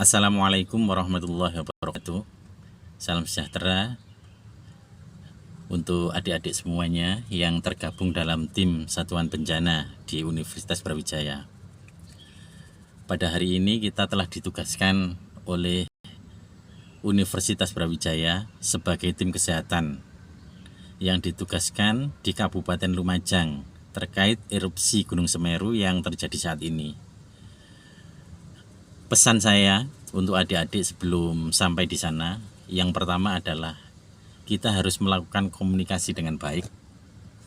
Assalamualaikum warahmatullahi wabarakatuh. Salam sejahtera untuk adik-adik semuanya yang tergabung dalam tim Satuan Bencana di Universitas Brawijaya. Pada hari ini kita telah ditugaskan oleh Universitas Brawijaya sebagai tim kesehatan yang ditugaskan di Kabupaten Lumajang terkait erupsi Gunung Semeru yang terjadi saat ini. Pesan saya untuk adik-adik sebelum sampai di sana, yang pertama adalah kita harus melakukan komunikasi dengan baik,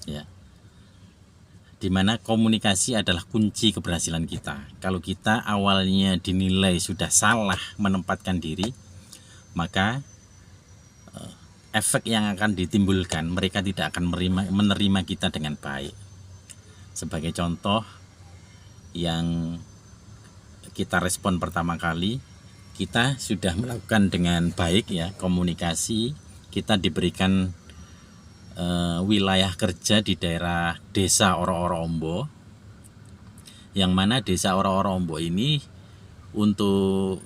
ya. Dimana komunikasi adalah kunci keberhasilan kita. Kalau kita awalnya dinilai sudah salah menempatkan diri, maka efek yang akan ditimbulkan, mereka tidak akan menerima kita dengan baik. Sebagai contoh yang kita respon pertama kali, kita sudah melakukan dengan baik ya komunikasi. Kita diberikan wilayah kerja di daerah Desa Oro-Oro Ombo, yang mana Desa Oro-Oro Ombo ini untuk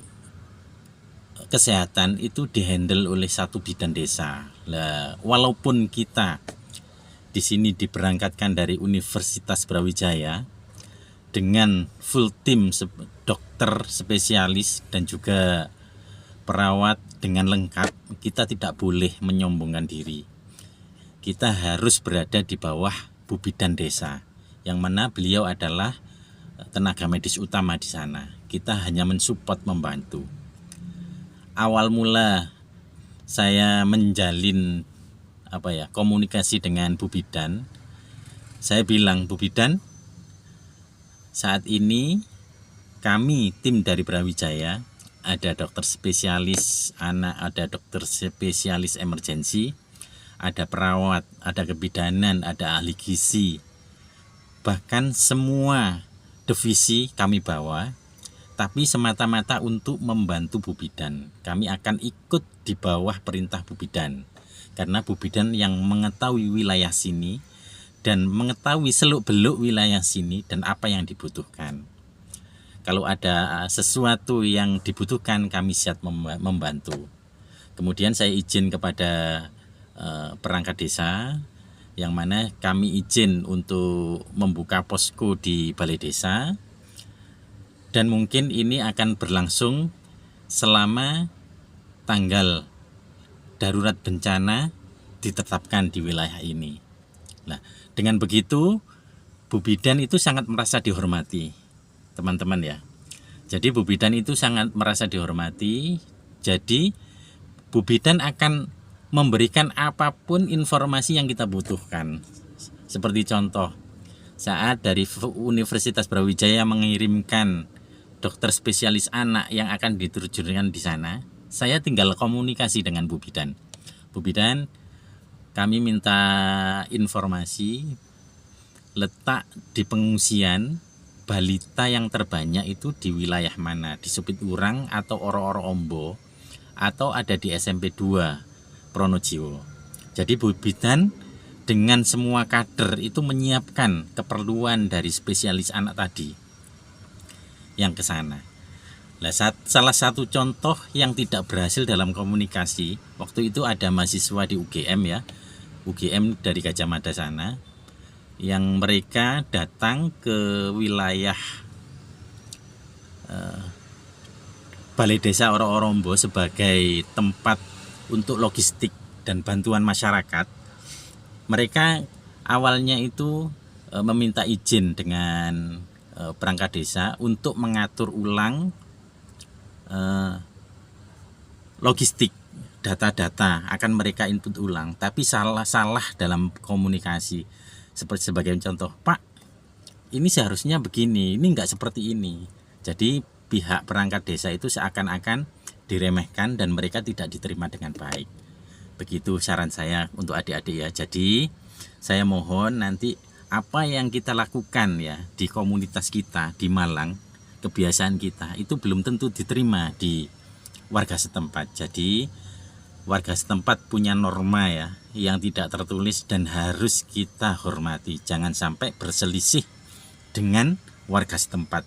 kesehatan itu dihandle oleh satu bidan desa. Nah, walaupun kita di sini diberangkatkan dari Universitas Brawijaya dengan full tim dokter spesialis dan juga perawat dengan lengkap, kita tidak boleh menyombongkan diri. Kita harus berada di bawah Bu Bidan Desa, yang mana beliau adalah tenaga medis utama di sana. Kita hanya mensupport, membantu. Awal mula saya menjalin komunikasi dengan Bu Bidan, saya bilang, Bu Bidan, saat ini kami tim dari Brawijaya, ada dokter spesialis anak, ada dokter spesialis emergensi, ada perawat, ada kebidanan, ada ahli gizi, bahkan semua divisi kami bawa, tapi semata-mata untuk membantu Bu Bidan. Kami akan ikut di bawah perintah Bu Bidan, karena Bu Bidan yang mengetahui wilayah sini dan mengetahui seluk-beluk wilayah sini dan apa yang dibutuhkan. Kalau ada sesuatu yang dibutuhkan, kami siap membantu. Kemudian saya izin kepada perangkat desa, yang mana kami izin untuk membuka posko di balai desa, dan mungkin ini akan berlangsung selama tanggal darurat bencana ditetapkan di wilayah ini. Nah, dengan begitu Bu Bidan itu sangat merasa dihormati, teman-teman ya. Jadi Bu Bidan itu sangat merasa dihormati. Jadi Bu Bidan akan memberikan apapun informasi yang kita butuhkan. Seperti contoh, saat dari Universitas Brawijaya mengirimkan dokter spesialis anak yang akan diterjunkan di sana, saya tinggal komunikasi dengan Bu Bidan. Bu Bidan, kami minta informasi letak di pengungsian balita yang terbanyak itu di wilayah mana, di Supit Urang atau Oro-Oro Ombo, atau ada di SMP 2 Pronojiwo. Jadi Bu Bidan dengan semua kader itu menyiapkan keperluan dari spesialis anak tadi yang ke sana. Nah, salah satu contoh yang tidak berhasil dalam komunikasi, waktu itu ada mahasiswa di UGM ya, UGM dari Gajah Mada sana, yang mereka datang ke wilayah Balai Desa Oro-Oro Ombo sebagai tempat untuk logistik dan bantuan masyarakat. Mereka awalnya itu meminta izin dengan perangkat desa untuk mengatur ulang logistik, data-data akan mereka input ulang, tapi salah dalam komunikasi. Seperti sebagai contoh, Pak, ini seharusnya begini, ini enggak seperti ini. Jadi pihak perangkat desa itu seakan-akan diremehkan dan mereka tidak diterima dengan baik. Begitu saran saya untuk adik-adik ya. Jadi saya mohon nanti apa yang kita lakukan ya di komunitas kita di Malang, kebiasaan kita itu belum tentu diterima di warga setempat. Jadi warga setempat punya norma ya yang tidak tertulis dan harus kita hormati. Jangan sampai berselisih dengan warga setempat.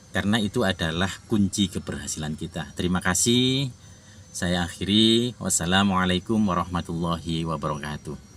karena itu adalah kunci keberhasilan kita. Terima kasih. Saya akhiri. Wassalamualaikum warahmatullahi wabarakatuh.